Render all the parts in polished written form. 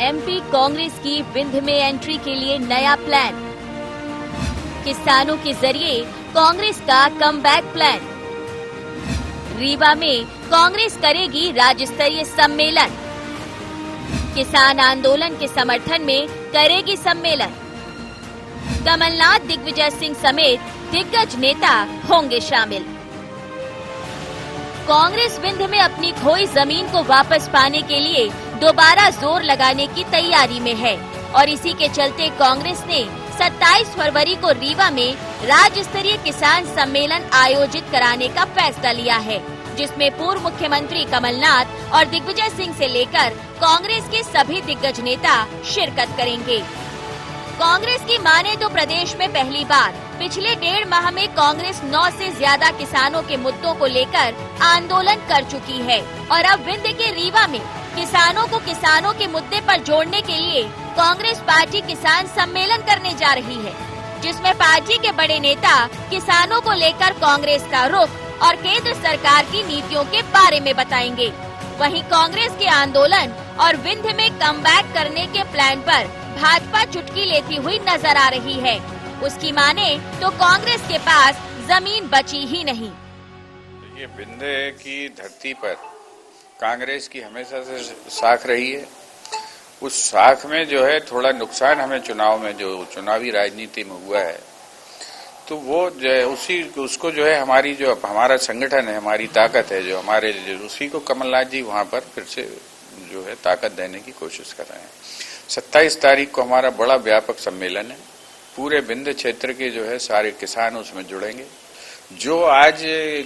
MP Congress की विंध्य में entry के लिए नया प्लान। किसानों के जरिए कांग्रेस का कमबैक प्लान। रीवा में कांग्रेस करेगी राज्य स्तरीय सम्मेलन। किसान आंदोलन के समर्थन में करेगी सम्मेलन। कमलनाथ, दिग्विजय सिंह समेत दिग्गज नेता होंगे शामिल। कांग्रेस विंध्य में अपनी खोई जमीन को वापस पाने के लिए दोबारा जोर लगाने की तैयारी में है और इसी के चलते कांग्रेस ने 27 फरवरी को रीवा में राज्य स्तरीय किसान सम्मेलन आयोजित कराने का फैसला लिया है, जिसमें पूर्व मुख्यमंत्री कमलनाथ और दिग्विजय सिंह से लेकर कांग्रेस के सभी दिग्गज नेता शिरकत करेंगे। कांग्रेस की माने तो प्रदेश में पहली बार पिछले 1.5 माह में कांग्रेस 9 से ज्यादा किसानों के मुद्दों को लेकर आंदोलन कर चुकी है और अब विंध्य के रीवा में किसानों के मुद्दे पर जोड़ने के लिए कांग्रेस पार्टी किसान सम्मेलन करने जा रही है, जिसमें पार्टी के बड़े नेता किसानों को लेकर कांग्रेस का रुख और केंद्र सरकार की नीतियों के बारे में बताएंगे। वहीं कांग्रेस के आंदोलन और विंध्य में कमबैक करने के प्लान पर भाजपा चुटकी लेती हुई नजर आ रही है। उसकी माने तो कांग्रेस के पास जमीन बची ही नहीं। ये विंध्य की धरती पर कांग्रेस की हमेशा से साख रही है। उस साख में जो है थोड़ा नुकसान हमें चुनाव में जो चुनावी राजनीति में हुआ है, तो वो जो है उसको जो है हमारा संगठन है, हमारी ताकत है, उसी को कमलनाथ जी वहां पर फिर से जो है ताकत देने की कोशिश कर रहे हैं। 27 तारीख को हमारा बड़ा व्यापक सम्मेलन है। पूरे विंध्य क्षेत्र के जो है सारे किसान उसमें जुड़ेंगे। जो आज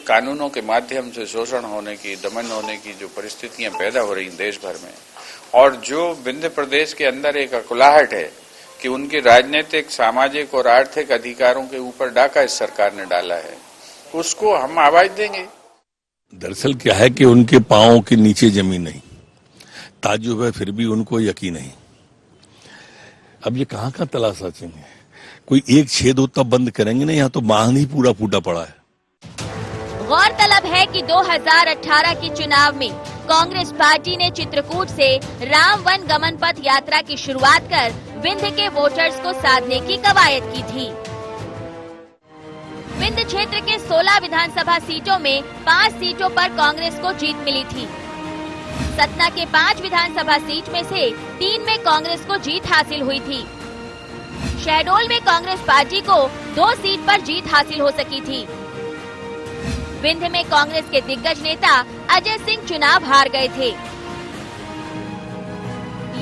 कानूनों के माध्यम से शोषण होने की, दमन होने की जो परिस्थितियां पैदा हो रही देश भर में, और जो विंध्य प्रदेश के अंदर एक अकुलाहट है कि उनके राजनीतिक, सामाजिक और आर्थिक अधिकारों के ऊपर डाका इस सरकार ने डाला है, उसको हम आवाज देंगे। दरअसल क्या है कि उनके पांवों के नीचे जमीन नहीं, ताज्जुब है फिर भी उनको यकीन नहीं। अब ये कहाँ का तलाश रचेंगे? कोई एक छेद हो तब बंद करेंगे ना, यहाँ तो बांध ही पूरा फूटा पड़ा है। गौरतलब है कि 2018 के चुनाव में कांग्रेस पार्टी ने चित्रकूट से राम वन गमन पथ यात्रा की शुरुआत कर विंध्य के वोटर्स को साधने की कवायद की थी। विंध्य क्षेत्र के 16 विधानसभा सीटों में 5 सीटों पर कांग्रेस को जीत मिली थी। सतना के 5 विधानसभा सीट में से 3 में कांग्रेस को जीत हासिल हुई थी। शहडोल में कांग्रेस पार्टी को 2 सीट पर जीत हासिल हो सकी थी। विंध्य में कांग्रेस के दिग्गज नेता अजय सिंह चुनाव हार गए थे।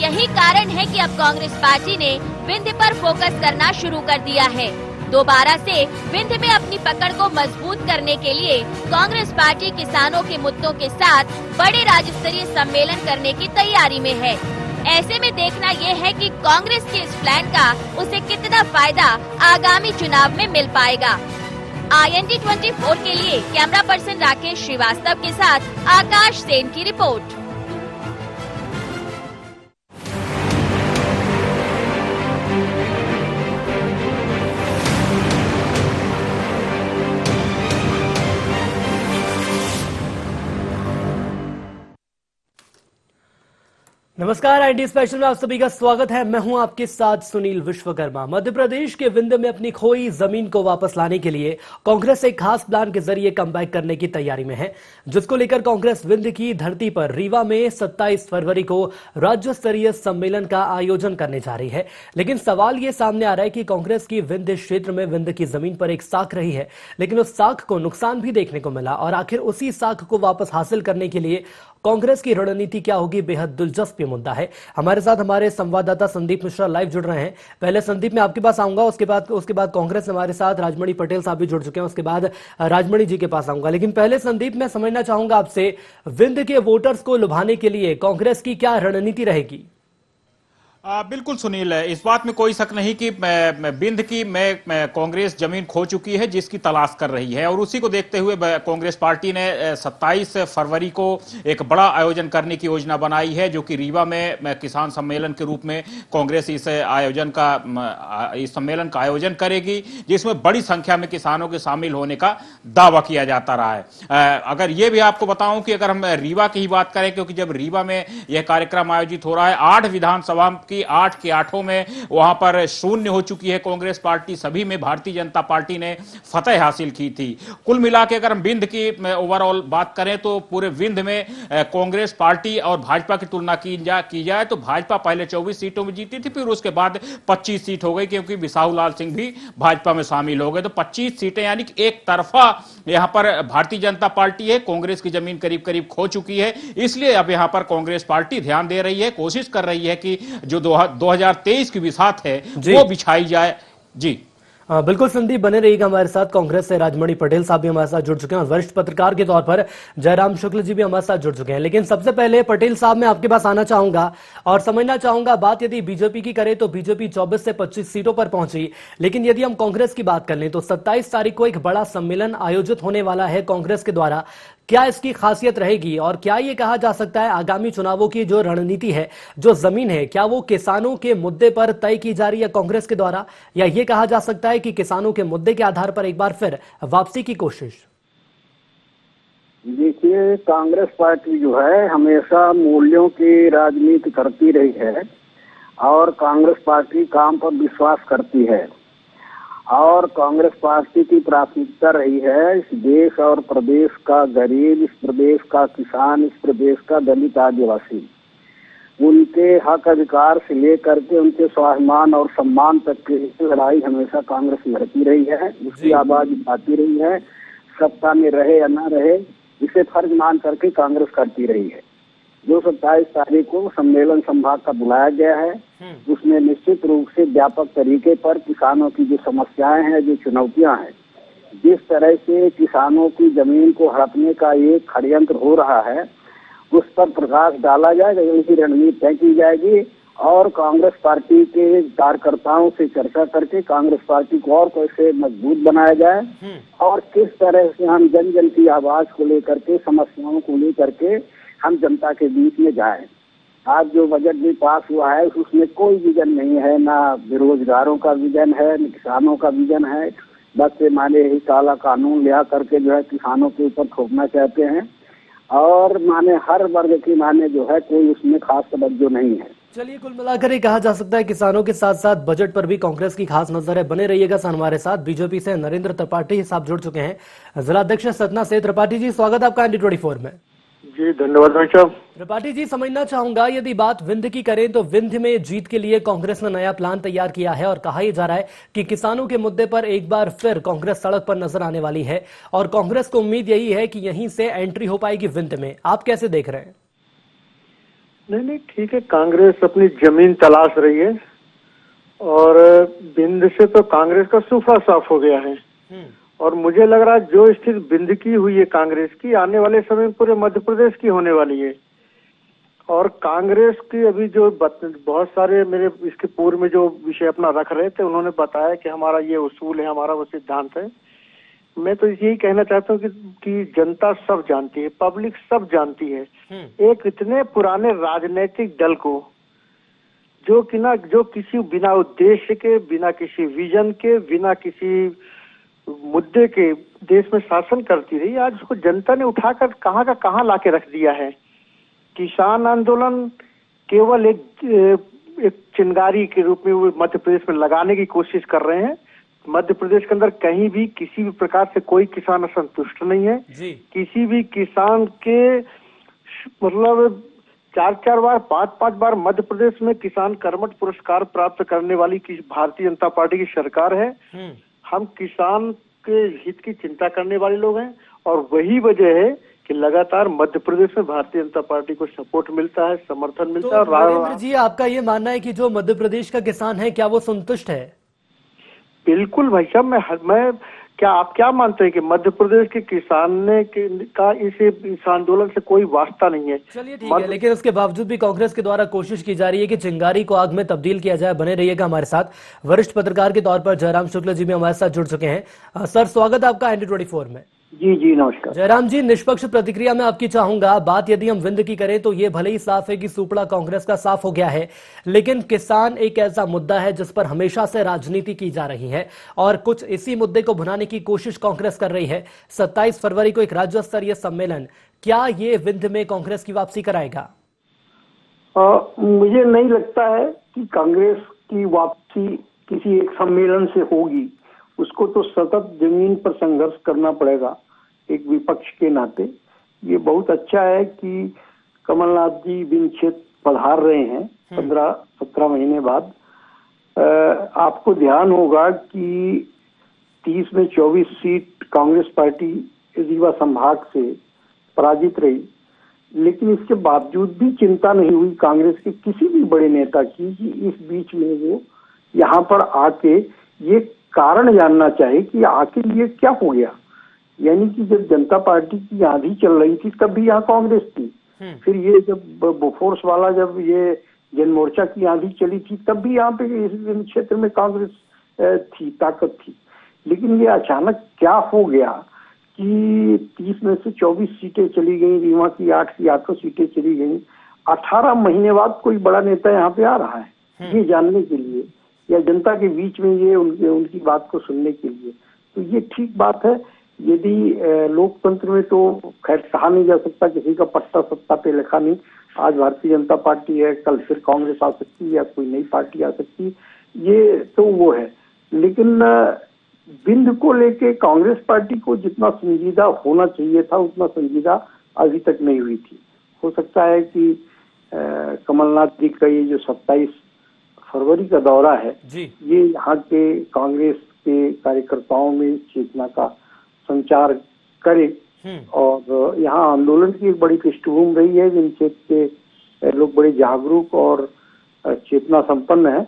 यही कारण है कि अब कांग्रेस पार्टी ने विंध्य पर फोकस करना शुरू कर दिया है। दोबारा से विंध्य में अपनी पकड़ को मजबूत करने के लिए कांग्रेस पार्टी किसानों के मुद्दों के साथ बड़े राज्य स्तरीय सम्मेलन करने की तैयारी में है। ऐसे में देखना ये है कि कांग्रेस के इस प्लान का उसे कितना फायदा आगामी चुनाव में मिल पाएगा। IND 24 के लिए कैमरा पर्सन राकेश श्रीवास्तव के साथ आकाश सेन की रिपोर्ट। नमस्कार, IND स्पेशल में आप सभी का स्वागत है। मैं हूं आपके साथ सुनील विश्वकर्मा। मध्य प्रदेश के विंध्य में अपनी खोई जमीन को वापस लाने के लिए कांग्रेस एक खास प्लान के जरिए कमबैक करने की तैयारी में है, जिसको लेकर कांग्रेस विंध्य की धरती पर रीवा में 27 फरवरी को राज्य स्तरीय सम्मेलन का आयोजन करने जा रही है। लेकिन सवाल ये सामने आ रहा है कि कांग्रेस की विंध्य क्षेत्र में विंध्य की जमीन पर एक साख रही है, लेकिन उस साख को नुकसान भी देखने को मिला और आखिर उसी साख को वापस हासिल करने के लिए कांग्रेस की रणनीति क्या होगी, बेहद दिलचस्प मुद्दा है। हमारे साथ हमारे संवाददाता संदीप मिश्रा लाइव जुड़ रहे हैं। पहले संदीप, मैं आपके पास आऊंगा, उसके बाद कांग्रेस हमारे साथ राजमणि पटेल साहब भी जुड़ चुके हैं, उसके बाद राजमणि जी के पास आऊंगा। लेकिन पहले संदीप, मैं समझना चाहूंगा आपसे, विंध्य के वोटर्स को लुभाने के लिए कांग्रेस की क्या रणनीति रहेगी? बिल्कुल सुनील, इस बात में कोई शक नहीं कि बिंद की कांग्रेस जमीन खो चुकी है जिसकी तलाश कर रही है, और उसी को देखते हुए कांग्रेस पार्टी ने 27 फरवरी को एक बड़ा आयोजन करने की योजना बनाई है, जो कि रीवा में किसान सम्मेलन के रूप में कांग्रेस इस सम्मेलन का आयोजन करेगी, जिसमें बड़ी संख्या में किसानों के शामिल होने का दावा किया जाता रहा है। अगर ये भी आपको बताऊं कि अगर हम रीवा की ही बात करें, क्योंकि जब रीवा में यह कार्यक्रम आयोजित हो रहा है, 8 विधानसभा की 8 के 8 में वहां पर शून्य हो चुकी है कांग्रेस पार्टी, सभी में भारतीय जनता पार्टी ने फतेह हासिल की थी। कुल मिला के अगर हम विंध्य की ओवरऑल बात करें तो पूरे विंध्य में कांग्रेस पार्टी और भाजपा की तुलना की जाए तो भाजपा पहले 24 सीटों में जीती थी, फिर उसके बाद 25 सीट हो गई, क्योंकि बिसाहू लाल सिंह भी भाजपा में शामिल हो गए। तो 25 सीटें यानी कि एक तरफा यहां पर भारतीय जनता पार्टी है, कांग्रेस की जमीन करीब करीब खो चुकी है। इसलिए अब यहां पर कांग्रेस पार्टी ध्यान दे रही है, कोशिश कर रही है कि जो 2023 की बिसात है वो बिछाई जाए। जी बिल्कुल संदीप, बने रहिएगा हमारे साथ। कांग्रेस से राजमणि पटेल साहब भी हमारे साथ जुड़ चुके हैं और वरिष्ठ पत्रकार के तौर पर जयराम शुक्ल जी भी हमारे साथ जुड़ चुके हैं। लेकिन सबसे पहले पटेल साहब, मैं आपके पास आना चाहूंगा और समझना चाहूंगा, बात यदि बीजेपी की करें तो बीजेपी 24 से 25 सीटों पर पहुंची, लेकिन यदि हम कांग्रेस की बात कर लें तो 27 तारीख को एक बड़ा सम्मेलन आयोजित होने वाला है कांग्रेस के द्वारा। क्या इसकी खासियत रहेगी और क्या ये कहा जा सकता है आगामी चुनावों की जो रणनीति है, जो जमीन है, क्या वो किसानों के मुद्दे पर तय की जा रही है कांग्रेस के द्वारा, या ये कहा जा सकता है कि किसानों के मुद्दे के आधार पर एक बार फिर वापसी की कोशिश? देखिए, कांग्रेस पार्टी जो है हमेशा मूल्यों की राजनीति करती रही है और कांग्रेस पार्टी काम पर विश्वास करती है, और कांग्रेस पार्टी की प्राथमिकता रही है इस देश और प्रदेश का गरीब, इस प्रदेश का किसान, इस प्रदेश का दलित आदिवासी, उनके हक अधिकार से लेकर के उनके स्वाभिमान और सम्मान तक की लड़ाई हमेशा कांग्रेस लड़ती रही है, उसकी आवाज उठाती रही है। सत्ता में रहे या ना रहे, इसे फर्ज मान करके कांग्रेस करती रही है। जो 27 तारीख को सम्मेलन संभाग का बुलाया गया है, उसमें निश्चित रूप से व्यापक तरीके पर किसानों की जो समस्याएं हैं, जो चुनौतियां हैं, जिस तरह से किसानों की जमीन को हड़पने का एक षड्यंत्र हो रहा है, उस पर प्रकाश डाला जाएगा, उनकी रणनीति तय की जाएगी और कांग्रेस पार्टी के कार्यकर्ताओं से चर्चा करके कांग्रेस पार्टी को और कैसे मजबूत बनाया जाए और किस तरह से हम जन जन की आवाज को लेकर के, समस्याओं को लेकर के हम जनता के बीच में जाएं। आज जो बजट भी पास हुआ है उसमें कोई विजन नहीं है, ना बेरोजगारों का विजन है, न किसानों का विजन है। बस माने ही काला कानून ले करके जो है किसानों के ऊपर थोपना चाहते हैं और माने हर वर्ग की माने जो है कोई उसमें खास तवज्जो नहीं है। चलिए, कुल मिलाकर ये कहा जा सकता है किसानों के साथ साथ बजट पर भी कांग्रेस की खास नजर है। बने रहिएगा हमारे साथ। बीजेपी से नरेंद्र त्रिपाठी साहब जुड़ चुके हैं, जिलाध्यक्ष सतना से। त्रिपाठी जी, स्वागत आपका ND24 में। जी धन्यवाद भाई साहब। त्रिपाठी जी, समझना चाहूंगा, यदि बात विंध्य की करें तो विंध्य में जीत के लिए कांग्रेस ने नया प्लान तैयार किया है और कहा यह जा रहा है कि किसानों के मुद्दे पर एक बार फिर कांग्रेस सड़क पर नजर आने वाली है और कांग्रेस को उम्मीद यही है कि यहीं से एंट्री हो पाएगी विंध्य में। आप कैसे देख रहे हैं? नहीं, ठीक है, कांग्रेस अपनी जमीन तलाश रही है और विंध्य से तो कांग्रेस का सूफा साफ हो गया है और मुझे लग रहा है जो स्थिति विंध्य की हुई है कांग्रेस की, आने वाले समय में पूरे मध्य प्रदेश की होने वाली है। और कांग्रेस की अभी जो बहुत सारे मेरे इसके पूर्व में जो विषय अपना रख रहे थे, उन्होंने बताया कि हमारा ये उसूल है, हमारा वो सिद्धांत है। मैं तो यही कहना चाहता हूँ कि जनता सब जानती है, पब्लिक सब जानती है, एक इतने पुराने राजनीतिक दल को जो किसी बिना उद्देश्य के, बिना किसी विजन के, बिना किसी मुद्दे के देश में शासन करती रही, आज उसको जनता ने उठाकर कहाँ का कहाँ लाके रख दिया है। किसान आंदोलन केवल एक चिंगारी के रूप में वो मध्य प्रदेश में लगाने की कोशिश कर रहे हैं। मध्य प्रदेश के अंदर कहीं भी किसी भी प्रकार से कोई किसान असंतुष्ट नहीं है जी। किसी भी किसान के मतलब 4-4 बार 5-5 बार मध्य प्रदेश में किसान कर्मठ पुरस्कार प्राप्त करने वाली भारतीय जनता पार्टी की सरकार है। हम किसान के हित की चिंता करने वाले लोग हैं और वही वजह है कि लगातार मध्य प्रदेश में भारतीय जनता पार्टी को सपोर्ट मिलता है, समर्थन मिलता है। नरेंद्र जी, आपका ये मानना है कि जो मध्य प्रदेश का किसान है, क्या वो संतुष्ट है? बिल्कुल भाई साहब, मैं क्या आप क्या मानते हैं कि मध्य प्रदेश के का इस आंदोलन से कोई वास्ता नहीं है? चलिए ठीक है, लेकिन उसके बावजूद भी कांग्रेस के द्वारा कोशिश की जा रही है कि चिंगारी को आग में तब्दील किया जाए। बने रहिएगा हमारे साथ। वरिष्ठ पत्रकार के तौर पर जयराम शुक्ला जी भी हमारे साथ जुड़ चुके हैं। सर, स्वागत है आपका ND24 में। जी जी नमस्कार। जयराम जी, निष्पक्ष प्रतिक्रिया में आपकी चाहूंगा। बात यदि हम विंध्य की करें तो ये भले ही साफ है कि सुपड़ा कांग्रेस का साफ हो गया है, लेकिन किसान एक ऐसा मुद्दा है जिस पर हमेशा से राजनीति की जा रही है और कुछ इसी मुद्दे को भुनाने की कोशिश कांग्रेस कर रही है। 27 फरवरी को एक राज्य स्तरीय सम्मेलन, क्या ये विंध्य में कांग्रेस की वापसी कराएगा? मुझे नहीं लगता है कि कांग्रेस की वापसी किसी एक सम्मेलन से होगी। उसको तो सतत जमीन पर संघर्ष करना पड़ेगा एक विपक्ष के नाते। ये बहुत अच्छा है कि कमलनाथ जी विंध्य क्षेत्र पधार रहे हैं 15-17 महीने बाद। आपको ध्यान होगा कि 30 में 24 सीट कांग्रेस पार्टी रीवा संभाग से पराजित रही, लेकिन इसके बावजूद भी चिंता नहीं हुई कांग्रेस के किसी भी बड़े नेता की कि इस बीच में वो यहाँ पर आके ये कारण जानना चाहे कि आखिर ये क्या हो गया। यानी कि जब जनता पार्टी की आंधी चल रही थी तब भी यहाँ कांग्रेस थी, फिर ये जब बोफोर्स वाला जब ये जन मोर्चा की आंधी चली थी तब भी यहाँ पे इस क्षेत्र में कांग्रेस थी, ताकत थी। लेकिन ये अचानक क्या हो गया कि 30 में से 24 सीटें चली गई, रीवा की 8 की 8 सीटें चली गई। 18 महीने बाद कोई बड़ा नेता यहाँ पे आ रहा है ये जानने के लिए, या जनता के बीच में ये उनकी बात को सुनने के लिए। तो ये ठीक बात है। यदि लोकतंत्र में तो खैर कहा नहीं जा सकता, किसी का पट्टा सत्ता पे लिखा नहीं। आज भारतीय जनता पार्टी है, कल फिर कांग्रेस आ सकती है या कोई नई पार्टी आ सकती है, ये तो वो है। लेकिन विंध्य को लेके कांग्रेस पार्टी को जितना संजीदा होना चाहिए था उतना संजीदा अभी तक नहीं हुई थी। हो सकता है कि कमलनाथ जी का ये जो 27 फरवरी का दौरा है ये यहाँ के कांग्रेस के कार्यकर्ताओं में चेतना का संचार करे और यहाँ आंदोलन की एक बड़ी पृष्ठभूमि रही है। जिन क्षेत्र के लोग बड़े जागरूक और चेतना संपन्न है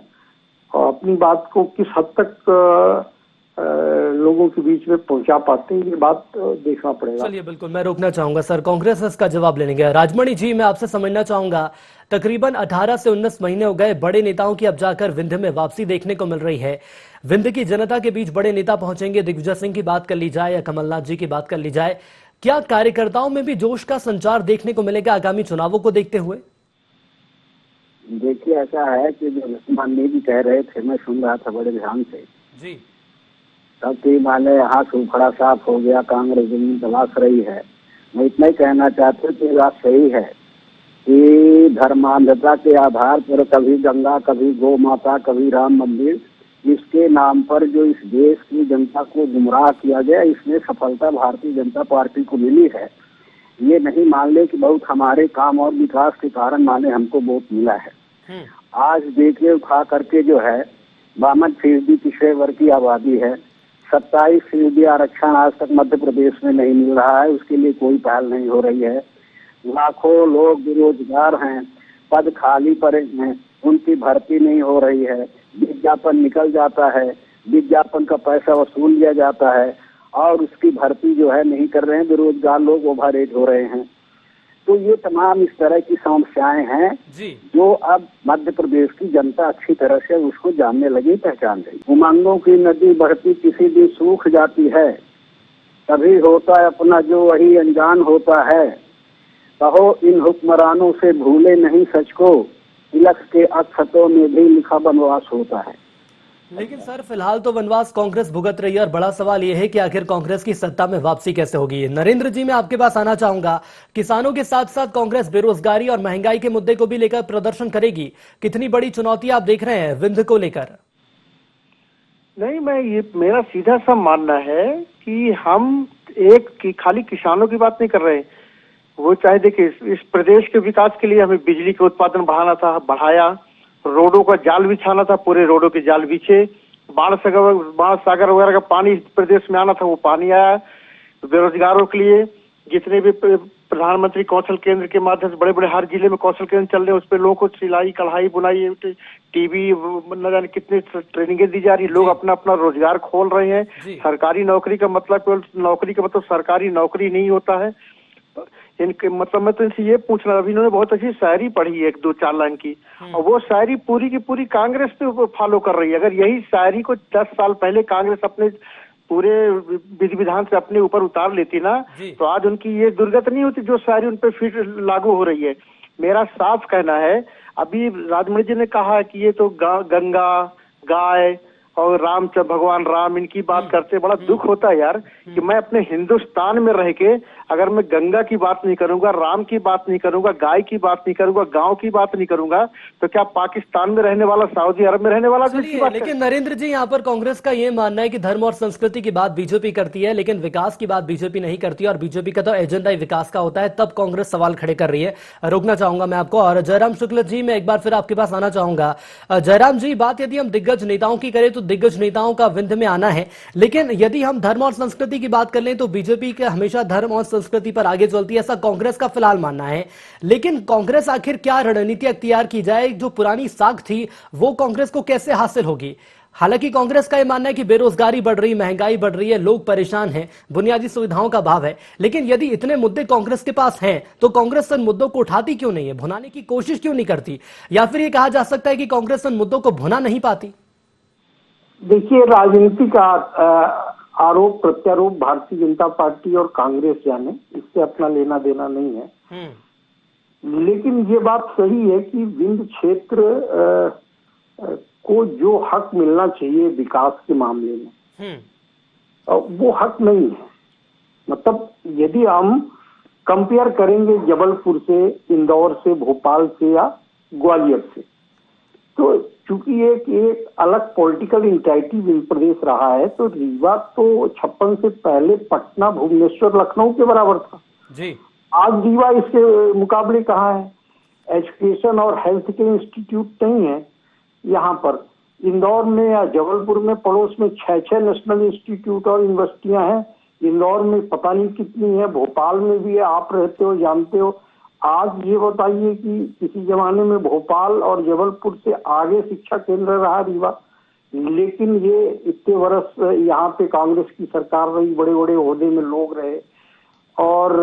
और अपनी बात को किस हद तक लोगों के बीच में पहुंचा पाते हैं, ये बात देखना पड़ेगा। चलिए बिल्कुल, मैं रोकना चाहूंगा सर, कांग्रेस इसका जवाब ले लेंगे। राजमणि जी, मैं आपसे समझना चाहूंगा, तकरीबन 18 से 19 महीने हो गए, बड़े नेताओं की अब जाकर विंध्य में वापसी देखने को मिल रही है। विंध्य की जनता के बीच बड़े नेता पहुंचेंगे, दिग्विजय सिंह की बात कर ली जाए या कमलनाथ जी की बात कर ली जाए, क्या कार्यकर्ताओं में भी जोश का संचार देखने को मिलेगा आगामी चुनावों को देखते हुए? देखिए, ऐसा है कि जो लक्ष्मण जी कह रहे थे, मैं सुन रहा था बड़े ध्यान से जी। तब कि माने यहाँ सुखड़ा साफ हो गया, कांग्रेस जमीन तलाश रही है। मैं इतना ही कहना चाहता हूँ कि बात सही है कि धर्मांधता के आधार पर कभी गंगा, कभी गौ माता, कभी राम मंदिर, इसके नाम पर जो इस देश की जनता को गुमराह किया गया, इसमें सफलता भारतीय जनता पार्टी को मिली है। ये नहीं मान ले कि बहुत हमारे काम और विकास के कारण माने हमको वोट मिला है। आज देखिए उठा करके जो है 52% पिछड़े वर्ग की आबादी है, 27% आरक्षण आज तक मध्य प्रदेश में नहीं मिल रहा है, उसके लिए कोई पहल नहीं हो रही है। लाखों लोग बेरोजगार हैं, पद खाली पड़े हैं, उनकी भर्ती नहीं हो रही है। विज्ञापन निकल जाता है, विज्ञापन का पैसा वसूल लिया जाता है और उसकी भर्ती जो है नहीं कर रहे हैं। बेरोजगार लोग ओवर एज हो रहे हैं। तो ये तमाम इस तरह की समस्याएं हैं जो अब मध्य प्रदेश की जनता अच्छी तरह से उसको जानने लगी, पहचान रही। उमंगों की नदी बहती किसी दिन सूख जाती है, तभी होता है अपना जो वही अनजान होता है। कहो इन हुक्मरानों से भूले नहीं सच को, तिलक के अक्षतों में भी लिखा वनवास होता है। लेकिन सर, फिलहाल तो वनवास कांग्रेस भुगत रही है और बड़ा सवाल यह है कि आखिर कांग्रेस की सत्ता में वापसी कैसे होगी। नरेंद्र जी, मैं आपके पास आना चाहूंगा, किसानों के साथ साथ कांग्रेस बेरोजगारी और महंगाई के मुद्दे को भी लेकर प्रदर्शन करेगी। कितनी बड़ी चुनौती आप देख रहे हैं विंध्य को लेकर? नहीं, मेरा सीधा सा मानना है कि हम खाली किसानों की बात नहीं कर रहे। वो चाहे देखिए, इस प्रदेश के विकास के लिए हमें बिजली के उत्पादन बढ़ाना था, बढ़ाया। रोडों का जाल बिछाना था, पूरे रोडों के जाल बिछे। बाढ़ सागर वगैरह का पानी प्रदेश में आना था, वो पानी आया। बेरोजगारों के लिए जितने भी प्रधानमंत्री कौशल केंद्र के माध्यम से बड़े बड़े हर जिले में कौशल केंद्र चल रहे हैं, उस पर लोगों को सिलाई कढ़ाई बुनाई टीवी न जाने कितनी ट्रेनिंगें दी जा रही है। लोग अपना अपना रोजगार खोल रहे हैं। सरकारी नौकरी का मतलब सरकारी नौकरी नहीं होता है। इनके मतलब मैं तो इनसे ये पूछ रहा, अभी इन्होंने बहुत अच्छी शायरी पढ़ी है 1-2-4 लाइन की, और वो शायरी पूरी की पूरी कांग्रेस पे फॉलो कर रही है। अगर यही शायरी को 10 साल पहले कांग्रेस अपने पूरे विधि विधान से अपने ऊपर उतार लेती ना, तो आज उनकी ये दुर्गत नहीं होती जो शायरी उन पर फिर लागू हो रही है। मेरा साफ कहना है, अभी राजमणि जी ने कहा कि ये तो गंगा, गाय और भगवान राम इनकी बात करते, बड़ा दुख होता है यार कि मैं अपने हिंदुस्तान में रह के अगर मैं गंगा की बात नहीं करूंगा, राम की बात नहीं करूंगा, गाय की बात नहीं करूंगा, गांव की बात नहीं करूंगा, तो क्या पाकिस्तान में रहने वाला, सऊदी अरब में रहने वाला की बात? लेकिन नरेंद्र जी, यहाँ पर कांग्रेस का ये मानना है कि धर्म और संस्कृति की बात बीजेपी करती है, लेकिन विकास की बात बीजेपी नहीं करती, और बीजेपी का तो एजेंडा ही विकास का होता है। तब कांग्रेस सवाल खड़े कर रही है। रोकना चाहूंगा मैं आपको। और जयराम शुक्ल जी, मैं एक बार फिर आपके पास आना चाहूंगा। जयराम जी, बात यदि हम दिग्गज नेताओं की करें तो दिग्गज नेताओं का विंध्य में आना है, लेकिन यदि हम धर्म और संस्कृति की बात कर लें तो बीजेपी के हमेशा धर्म और संस्कृति पर आगे चलती है, ऐसा कांग्रेस का फिलहाल मानना है। लेकिन कांग्रेस आखिर क्या रणनीति अख्तियार की जाए? जो पुरानी साख थी वो कांग्रेस को कैसे हासिल होगी? हालांकि कांग्रेस का यह मानना है कि बेरोजगारी बढ़ रही, महंगाई बढ़ रही है, लोग परेशान हैं, बुनियादी सुविधाओं का अभाव है। लेकिन यदि इतने मुद्दे कांग्रेस के पास हैं तो कांग्रेस उन मुद्दों को उठाती क्यों नहीं है, भुनाने की कोशिश क्यों नहीं करती? या फिर यह कहा जा सकता है कि कांग्रेस उन मुद्दों को भुना नहीं पाती? देखिए, राजनीति का आरोप प्रत्यारोप भारतीय जनता पार्टी और कांग्रेस जाने, इससे अपना लेना देना नहीं है। लेकिन ये बात सही है कि विंध्य क्षेत्र को जो हक मिलना चाहिए विकास के मामले में, वो हक नहीं है। मतलब यदि हम कंपेयर करेंगे जबलपुर से, इंदौर से, भोपाल से या ग्वालियर से, तो चूंकि एक अलग पॉलिटिकल इंटाइटी विंध्य प्रदेश रहा है, तो रीवा तो 56 से पहले पटना, भुवनेश्वर, लखनऊ के बराबर था जी। आज रीवा इसके मुकाबले कहाँ है? एजुकेशन और हेल्थ के इंस्टीट्यूट नहीं है यहाँ पर। इंदौर में या जबलपुर में पड़ोस में 6 नेशनल इंस्टीट्यूट और यूनिवर्सिटियां हैं। इंदौर में पता नहीं कितनी है, भोपाल में भी है, आप रहते हो, जानते हो। आज ये बताइए कि किसी जमाने में भोपाल और जबलपुर से आगे शिक्षा केंद्र रहा रीवा, लेकिन ये इतने वर्ष यहाँ पे कांग्रेस की सरकार रही, बड़े बड़े ओहदे में लोग रहे और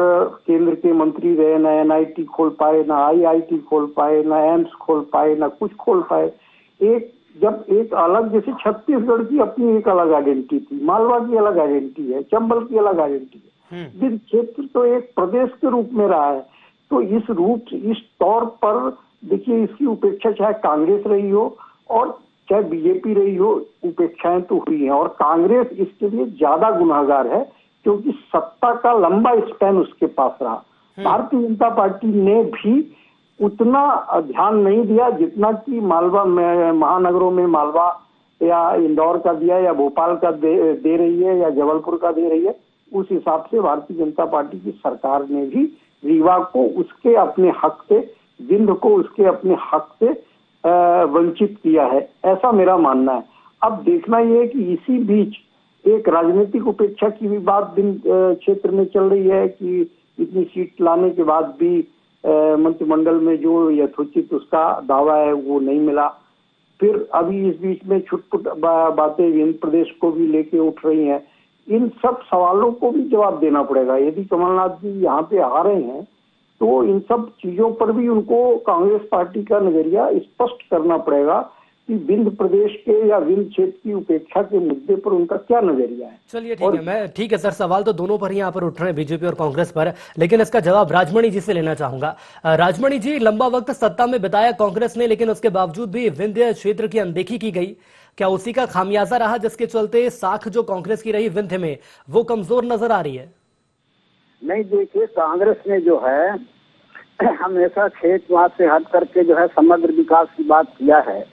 केंद्र के मंत्री रहे, ना NIT खोल पाए, ना IIT खोल पाए, ना एम्स खोल पाए, ना कुछ खोल पाए। जब एक अलग, जैसे छत्तीसगढ़ की अपनी एक अलग आइडेंटिटी थी, मालवा की अलग आइडेंटिटी है, चंबल की अलग आइडेंटिटी है, विंध्य क्षेत्र तो एक प्रदेश के रूप में रहा है। तो इस तौर पर देखिए, इसकी उपेक्षा चाहे कांग्रेस रही हो और चाहे बीजेपी रही हो, उपेक्षाएं तो हुई हैं, और कांग्रेस इसके लिए ज्यादा गुनाहगार है क्योंकि सत्ता का लंबा स्पैन उसके पास रहा। भारतीय जनता पार्टी ने भी उतना ध्यान नहीं दिया जितना कि मालवा में, महानगरों में मालवा या इंदौर का दिया या भोपाल का दे रही है या जबलपुर का दे रही है। उस हिसाब से भारतीय जनता पार्टी की सरकार ने भी रीवा को उसके अपने हक से, विंध्य को उसके अपने हक से वंचित किया है, ऐसा मेरा मानना है। अब देखना यह है कि इसी बीच एक राजनीतिक उपेक्षा की भी बात विंध्य क्षेत्र में चल रही है कि इतनी सीट लाने के बाद भी मंत्रिमंडल में जो यथोचित उसका दावा है वो नहीं मिला। फिर अभी इस बीच में छुटपुट बातें विंध्य प्रदेश को भी लेके उठ रही हैं। इन सब सवालों को भी जवाब देना पड़ेगा। यदि कमलनाथ जी यहाँ पे आ रहे हैं तो इन सब चीजों पर भी उनको कांग्रेस पार्टी का नजरिया स्पष्ट करना पड़ेगा कि विंध्य प्रदेश के या विंध्य क्षेत्र की उपेक्षा के मुद्दे पर उनका क्या नजरिया है। चलिए ठीक है सर, सवाल तो दोनों पर ही यहाँ पर उठ रहे हैं, बीजेपी और कांग्रेस पर, लेकिन इसका जवाब राजमणि जी से लेना चाहूंगा। राजमणि जी, लंबा वक्त सत्ता में बिताया कांग्रेस ने, लेकिन उसके बावजूद भी विंध्य क्षेत्र की अनदेखी की गई। क्या उसी का खामियाजा रहा जिसके चलते साख जो कांग्रेस की रही विंध्य में वो कमजोर नजर आ रही है? नहीं, देखिए, कांग्रेस ने जो है हमेशा क्षेत्रवाद से हट करके जो है समग्र विकास की बात किया है,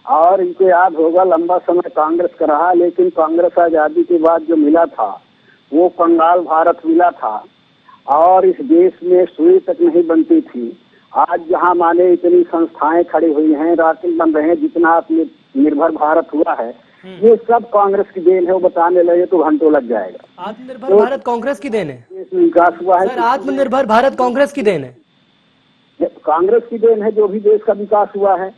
और इनको याद होगा लंबा समय कांग्रेस का रहा, लेकिन कांग्रेस आजादी के बाद जो मिला था वो कंगाल भारत मिला था और इस देश में सुई तक नहीं बनती थी। आज जहां माने इतनी संस्थाएं खड़ी हुई हैं, राशन बन रहे हैं, जितना आत्मनिर्भर भारत हुआ है, ये सब कांग्रेस की देन है। वो बताने लगे तो घंटों लग जाएगा। आत्मनिर्भर भारत कांग्रेस की देन है देश में विकास हुआ है सर, आत्मनिर्भर भारत कांग्रेस की देन है। कांग्रेस की देन है। जो भी देश का विकास हुआ है,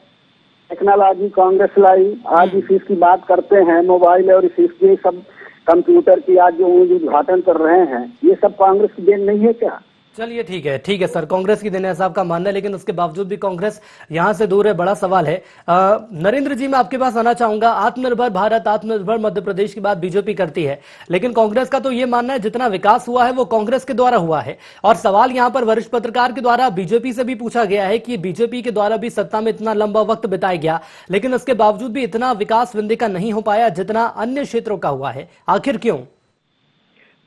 टेक्नोलॉजी कांग्रेस लाई। आज इस की बात करते हैं, मोबाइल और इस सब कंप्यूटर की आज जो उद्घाटन कर रहे हैं, ये सब कांग्रेस की देन नहीं है क्या? चलिए ठीक है सर, कांग्रेस की देन है साहब का मानना है, लेकिन उसके बावजूद भी कांग्रेस यहां से दूर है, बड़ा सवाल है। नरेंद्र जी, मैं आपके पास आना चाहूंगा। आत्मनिर्भर भारत, आत्मनिर्भर मध्य प्रदेश की बात बीजेपी करती है, लेकिन कांग्रेस का तो ये मानना है जितना विकास हुआ है वो कांग्रेस के द्वारा हुआ है। और सवाल यहां पर वरिष्ठ पत्रकार के द्वारा बीजेपी से भी पूछा गया है कि बीजेपी के द्वारा भी सत्ता में इतना लंबा वक्त बिताया गया, लेकिन उसके बावजूद भी इतना विकास विंध्य का नहीं हो पाया जितना अन्य क्षेत्रों का हुआ है। आखिर क्यों?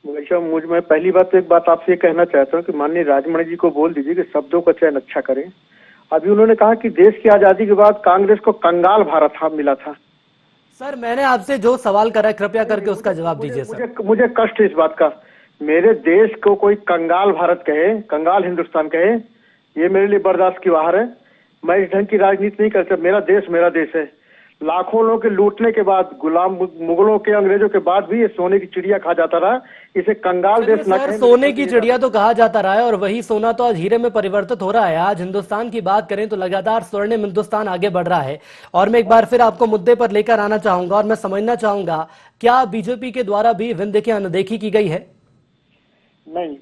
मैं पहली बात तो एक बात आपसे कहना चाहता हूँ कि माननीय राजमणि जी को बोल दीजिए कि शब्दों का चयन अच्छा करें। अभी उन्होंने कहा कि देश की आजादी के बाद कांग्रेस को कंगाल भारत मिला था। सर, मैंने आपसे जो सवाल करा, कृपया करके उसका जवाब दीजिए सर। मुझे कष्ट है इस बात का। मेरे देश को कोई कंगाल भारत कहे, कंगाल हिंदुस्तान कहे, ये मेरे लिए बर्दाश्त की बाहर है। मैं इस ढंग की राजनीति नहीं कर सकता। मेरा देश है। लाखों लोगों के लूटने के बाद, गुलाम मुगलों के, अंग्रेजों के बाद भी ये सोने की चिड़िया खा जाता रहा। इसे कंगाल देश न कहें। सोने की चिड़िया तो कहा जाता रहा है, और वही सोना तो आज हीरे में परिवर्तित हो रहा है। आज हिंदुस्तान की बात करें तो लगातार स्वर्णिम हिंदुस्तान आगे बढ़ रहा है। और मैं एक बार फिर आपको मुद्दे पर लेकर आना चाहूंगा और मैं समझना चाहूंगा, क्या बीजेपी के द्वारा भी विंध्य की अनदेखी की गई है? नहीं,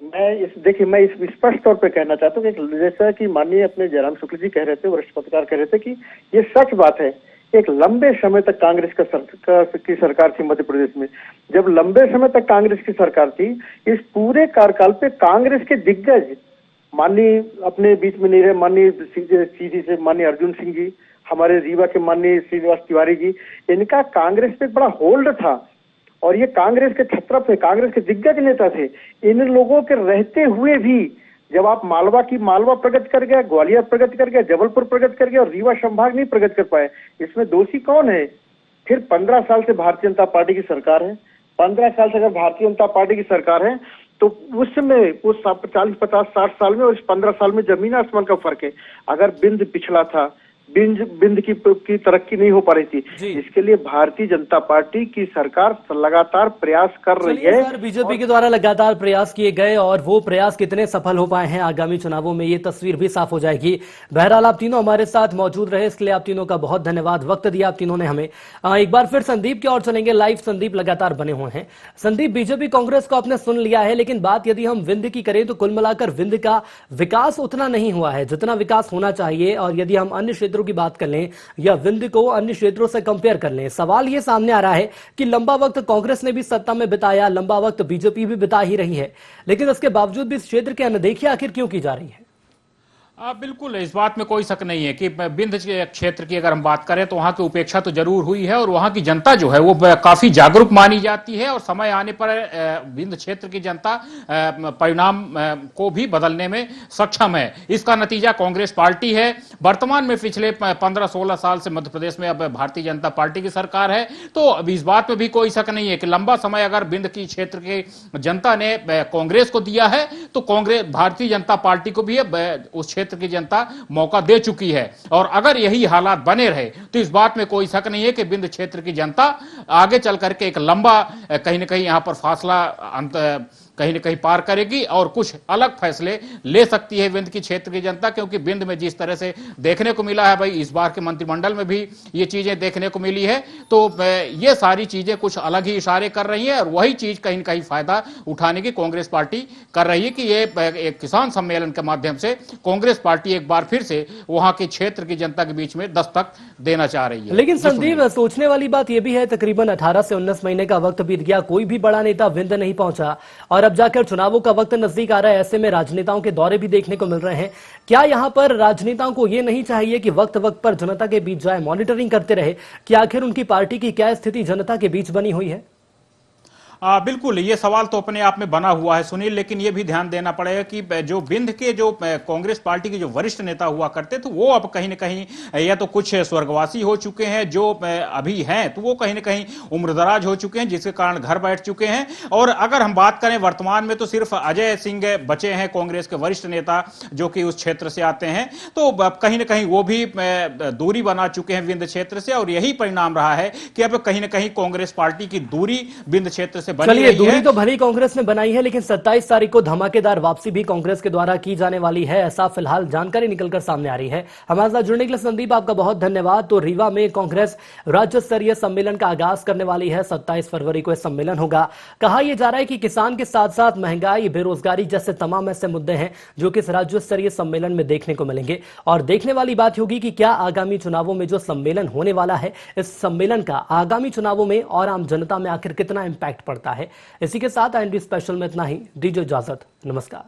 मैं इस स्पष्ट तौर पे कहना चाहता हूँ कि जैसा कि माननीय अपने जयराम शुक्ल जी कह रहे थे, वरिष्ठ पत्रकार कह रहे थे कि ये सच बात है। एक लंबे समय तक कांग्रेस की सरकार थी मध्य प्रदेश में। जब लंबे समय तक कांग्रेस की सरकार थी, इस पूरे कार्यकाल पे कांग्रेस के दिग्गज माननीय अपने बीच में नहीं रहे। माननीय सीधी से माननीय अर्जुन सिंह जी, हमारे रीवा के माननीय श्रीनिवास तिवारी जी, इनका कांग्रेस पे एक बड़ा होल्ड था और ये कांग्रेस के छत्र थे, कांग्रेस के दिग्गज नेता थे। इन लोगों के रहते हुए भी जब आप मालवा प्रगति कर गया, ग्वालियर प्रगति कर गया, जबलपुर प्रगति कर गया और रीवा संभाग नहीं प्रगति कर पाए, इसमें दोषी कौन है? फिर 15 साल से भारतीय जनता पार्टी की सरकार है। 15 साल से अगर भारतीय जनता पार्टी की सरकार है तो उस समय उस 40, 50, 60 साल में और इस 15 साल में जमीन आसमान का फर्क है। अगर बिंद पिछड़ा था, बिंद की तरक्की नहीं हो पा रही थी। इसके लिए भारतीय जनता पार्टी की सरकार लगातार प्रयास कर रही है। सर, बीजेपी के द्वारा लगातार प्रयास किए गए और वो प्रयास कितने सफल हो पाए हैं आगामी चुनावों में, ये तस्वीर भी साफ हो जाएगी। बहरहाल आप तीनों हमारे साथ मौजूद रहे, इसके लिए आप तीनों का बहुत धन्यवाद। वक्त दिया आप तीनों ने हमें। एक बार फिर संदीप की ओर चलेंगे। लाइव संदीप लगातार बने हुए हैं। संदीप, बीजेपी कांग्रेस को आपने सुन लिया है, लेकिन बात यदि हम विंध्य की करें तो कुल मिलाकर विंध्य का विकास उतना नहीं हुआ है जितना विकास होना चाहिए। और यदि हम अन्य क्षेत्रों की बात कर लें या विंध्य को अन्य क्षेत्रों से कंपेयर कर लें, सवाल यह सामने आ रहा है कि लंबा वक्त कांग्रेस ने भी सत्ता में बिताया, लंबा वक्त बीजेपी भी बिता ही रही है, लेकिन उसके बावजूद भी इस क्षेत्र की अनदेखी आखिर क्यों की जा रही है? बिल्कुल, इस बात में कोई शक नहीं है कि विंध्य क्षेत्र की अगर हम बात करें तो वहां की उपेक्षा तो जरूर हुई है और वहां की जनता जो है वो काफी जागरूक मानी जाती है और समय आने पर विंध्य क्षेत्र की जनता परिणाम को भी बदलने में सक्षम है। इसका नतीजा कांग्रेस पार्टी है। वर्तमान में पिछले 15-16 साल से मध्य प्रदेश में अब भारतीय जनता पार्टी की सरकार है, तो अब इस बात में भी कोई शक नहीं है कि लंबा समय अगर विंध्य की क्षेत्र की जनता ने कांग्रेस को दिया है तो कांग्रेस भारतीय जनता पार्टी को भी उस क्षेत्र की जनता मौका दे चुकी है। और अगर यही हालात बने रहे तो इस बात में कोई शक नहीं है कि विंध्य क्षेत्र की जनता आगे चल करके एक लंबा कहीं ना कहीं यहां पर फासला कहीं ना कहीं पार करेगी और कुछ अलग फैसले ले सकती है विंध्य की क्षेत्र की जनता। क्योंकि विंध्य में जिस तरह से देखने को मिला है, भाई इस बार के मंत्रिमंडल में भी ये चीजें देखने को मिली है, तो ये सारी चीजें कुछ अलग ही इशारे कर रही है और वही चीज कहीं ना कहीं फायदा उठाने की कांग्रेस पार्टी कर रही है कि ये एक किसान सम्मेलन के माध्यम से कांग्रेस पार्टी एक बार फिर से वहां के क्षेत्र की जनता के बीच में दस्तक देना चाह रही है। लेकिन संदीप, सोचने वाली बात यह भी है, तकरीबन 18 से 19 महीने का वक्त बीत गया, कोई भी बड़ा नेता विंध्य नहीं पहुंचा और अब जाकर चुनावों का वक्त नजदीक आ रहा है। ऐसे में राजनेताओं के दौरे भी देखने को मिल रहे हैं। क्या यहां पर राजनेताओं को यह नहीं चाहिए कि वक्त वक्त पर जनता के बीच जाए, मॉनिटरिंग करते रहे कि आखिर उनकी पार्टी की क्या स्थिति जनता के बीच बनी हुई है? बिल्कुल, ये सवाल तो अपने आप में बना हुआ है सुनील, लेकिन ये भी ध्यान देना पड़ेगा कि जो विंध्य के जो कांग्रेस पार्टी के जो वरिष्ठ नेता हुआ करते थे वो अब कहीं न कहीं या तो कुछ स्वर्गवासी हो चुके हैं, जो अभी हैं तो वो कहीं न कहीं उम्रदराज हो चुके हैं, जिसके कारण घर बैठ चुके हैं। और अगर हम बात करें वर्तमान में तो सिर्फ अजय सिंह बचे हैं कांग्रेस के वरिष्ठ नेता, जो कि उस क्षेत्र से आते हैं, तो कहीं न कहीं वो भी दूरी बना चुके हैं विंध्य क्षेत्र से, और यही परिणाम रहा है कि अब कहीं न कहीं कांग्रेस पार्टी की दूरी विंध्य क्षेत्र से बनी चलिए, रही दूरी है। तो भली कांग्रेस ने बनाई है, लेकिन 27 तारीख को धमाकेदार वापसी भी कांग्रेस के द्वारा की जाने वाली है, ऐसा फिलहाल जानकारी निकलकर सामने आ रही है। हमारे साथ जुड़ने के लिए संदीप आपका बहुत धन्यवाद। तो रीवा में कांग्रेस राज्य स्तरीय सम्मेलन का आगाज करने वाली है, 27 फरवरी को यह सम्मेलन होगा। कहा यह जा रहा है कि किसान के साथ साथ महंगाई, बेरोजगारी जैसे तमाम ऐसे मुद्दे हैं जो कि इस राज्य स्तरीय सम्मेलन में देखने को मिलेंगे। और देखने वाली बात होगी कि क्या आगामी चुनावों में जो सम्मेलन होने वाला है, इस सम्मेलन का आगामी चुनावों में और आम जनता में आखिर कितना इंपैक्ट पड़ता है। इसी के साथ IND स्पेशल में इतना ही। दीजिए इजाजत, नमस्कार।